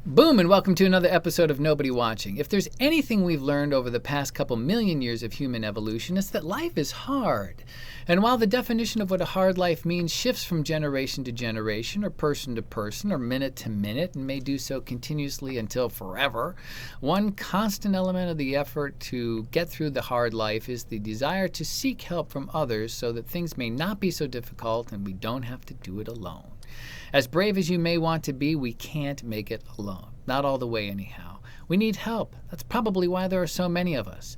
Boom, and welcome to another episode of Nobody Watching. If there's anything we've learned over the past couple million years of human evolution, it's that life is hard. And while the definition of what a hard life means shifts from generation to generation, or person to person, or minute to minute, and may do so continuously until forever, one constant element of the effort to get through the hard life is the desire to seek help from others so that things may not be so difficult and we don't have to do it alone. As brave as you may want to be, we can't make it alone. Not all the way anyhow. We need help. That's probably why there are so many of us.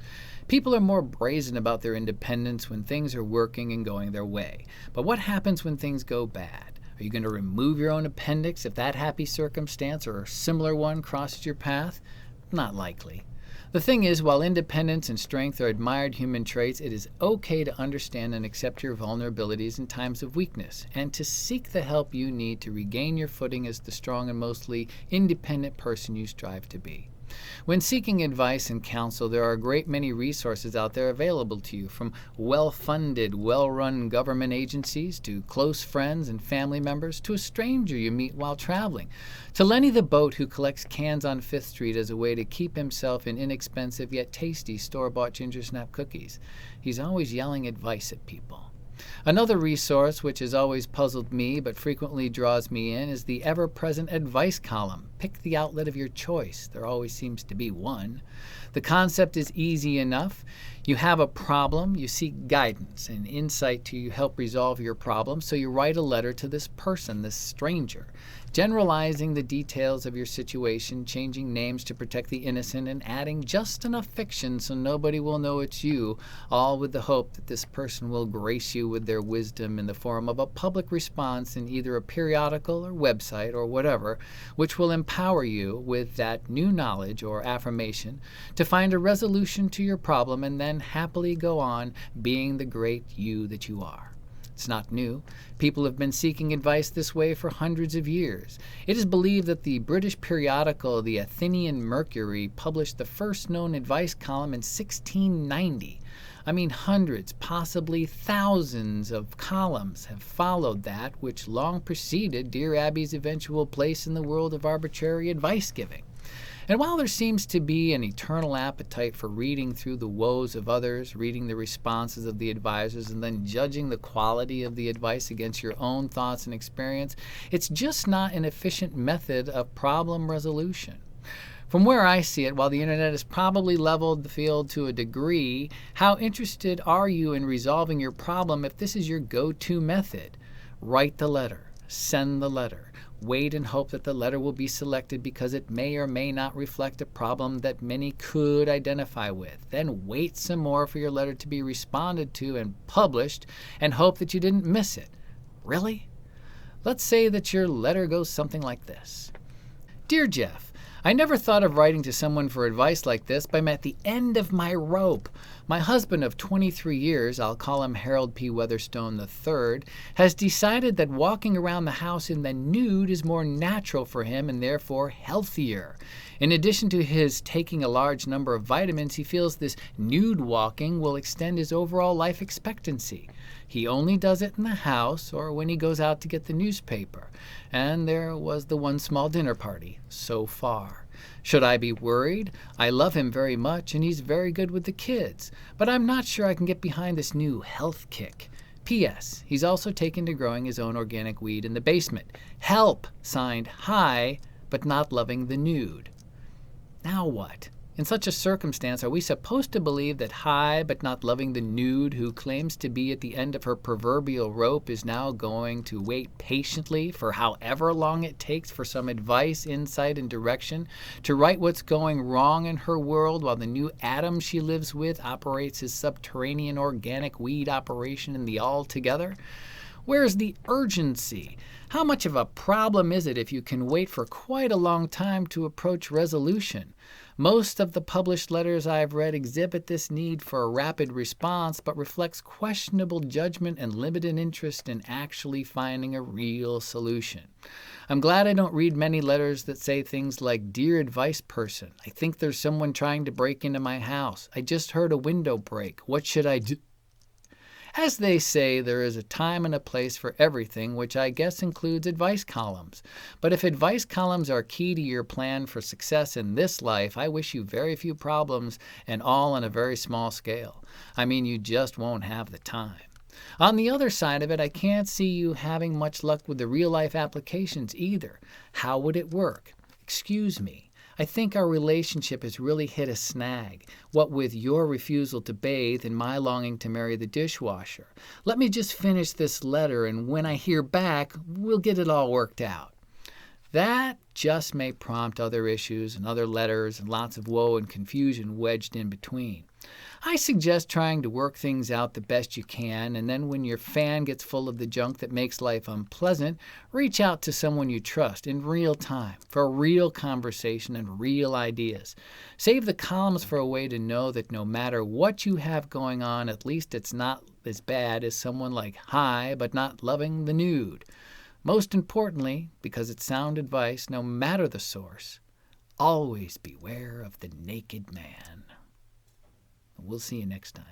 People are more brazen about their independence when things are working and going their way. But what happens when things go bad? Are you going to remove your own appendix if that happy circumstance or a similar one crosses your path? Not likely. The thing is, while independence and strength are admired human traits, it is okay to understand and accept your vulnerabilities in times of weakness, and to seek the help you need to regain your footing as the strong and mostly independent person you strive to be. When seeking advice and counsel, there are a great many resources out there available to you, from well-funded, well-run government agencies to close friends and family members to a stranger you meet while traveling, to Lenny the Boat who collects cans on 5th Street as a way to keep himself in inexpensive yet tasty store-bought Ginger Snap cookies. He's always yelling advice at people. Another resource which has always puzzled me but frequently draws me in is the ever-present advice column. Pick the outlet of your choice. There always seems to be one. The concept is easy enough. You have a problem, you seek guidance and insight to help resolve your problem, so you write a letter to this person, this stranger, generalizing the details of your situation, changing names to protect the innocent, and adding just enough fiction so nobody will know it's you, all with the hope that this person will grace you with their wisdom in the form of a public response in either a periodical or website or whatever, which will empower you with that new knowledge or affirmation to find a resolution to your problem and then happily go on being the great you that you are. It's not new. People have been seeking advice this way for hundreds of years. It is believed that the British periodical The Athenian Mercury published the first known advice column in 1690. I mean, hundreds, possibly thousands of columns have followed that, which long preceded Dear Abby's eventual place in the world of arbitrary advice giving. And while there seems to be an eternal appetite for reading through the woes of others, reading the responses of the advisors, and then judging the quality of the advice against your own thoughts and experience, it's just not an efficient method of problem resolution. From where I see it, while the internet has probably leveled the field to a degree, how interested are you in resolving your problem if this is your go-to method? Write the letter. Send the letter. Wait and hope that the letter will be selected because it may or may not reflect a problem that many could identify with. Then wait some more for your letter to be responded to and published and hope that you didn't miss it. Really? Let's say that your letter goes something like this. Dear Jeff, I never thought of writing to someone for advice like this, but I'm at the end of my rope. My husband of 23 years, I'll call him Harold P. Weatherstone III, has decided that walking around the house in the nude is more natural for him and therefore healthier. In addition to his taking a large number of vitamins, he feels this nude walking will extend his overall life expectancy. He only does it in the house or when he goes out to get the newspaper. And there was the one small dinner party so far. Should I be worried? I love him very much and he's very good with the kids. But I'm not sure I can get behind this new health kick. P.S. He's also taken to growing his own organic weed in the basement. Help! Signed, Hi, but not loving the nude. Now what? In such a circumstance, are we supposed to believe that Hi, but not loving the nude who claims to be at the end of her proverbial rope is now going to wait patiently for however long it takes for some advice, insight, and direction to right what's going wrong in her world while the new Adam she lives with operates his subterranean organic weed operation in the altogether? Where's the urgency? How much of a problem is it if you can wait for quite a long time to approach resolution? Most of the published letters I've read exhibit this need for a rapid response, but reflects questionable judgment and limited interest in actually finding a real solution. I'm glad I don't read many letters that say things like, Dear advice person, I think there's someone trying to break into my house. I just heard a window break. What should I do? As they say, there is a time and a place for everything, which I guess includes advice columns. But if advice columns are key to your plan for success in this life, I wish you very few problems and all on a very small scale. I mean, you just won't have the time. On the other side of it, I can't see you having much luck with the real-life applications either. How would it work? Excuse me. I think our relationship has really hit a snag, what with your refusal to bathe and my longing to marry the dishwasher. Let me just finish this letter, and when I hear back, we'll get it all worked out. That just may prompt other issues and other letters and lots of woe and confusion wedged in between. I suggest trying to work things out the best you can, and then when your fan gets full of the junk that makes life unpleasant, reach out to someone you trust in real time for a real conversation and real ideas. Save the columns for a way to know that no matter what you have going on, at least it's not as bad as someone like high but not loving the nude. Most importantly, because it's sound advice, no matter the source, always beware of the naked man. We'll see you next time.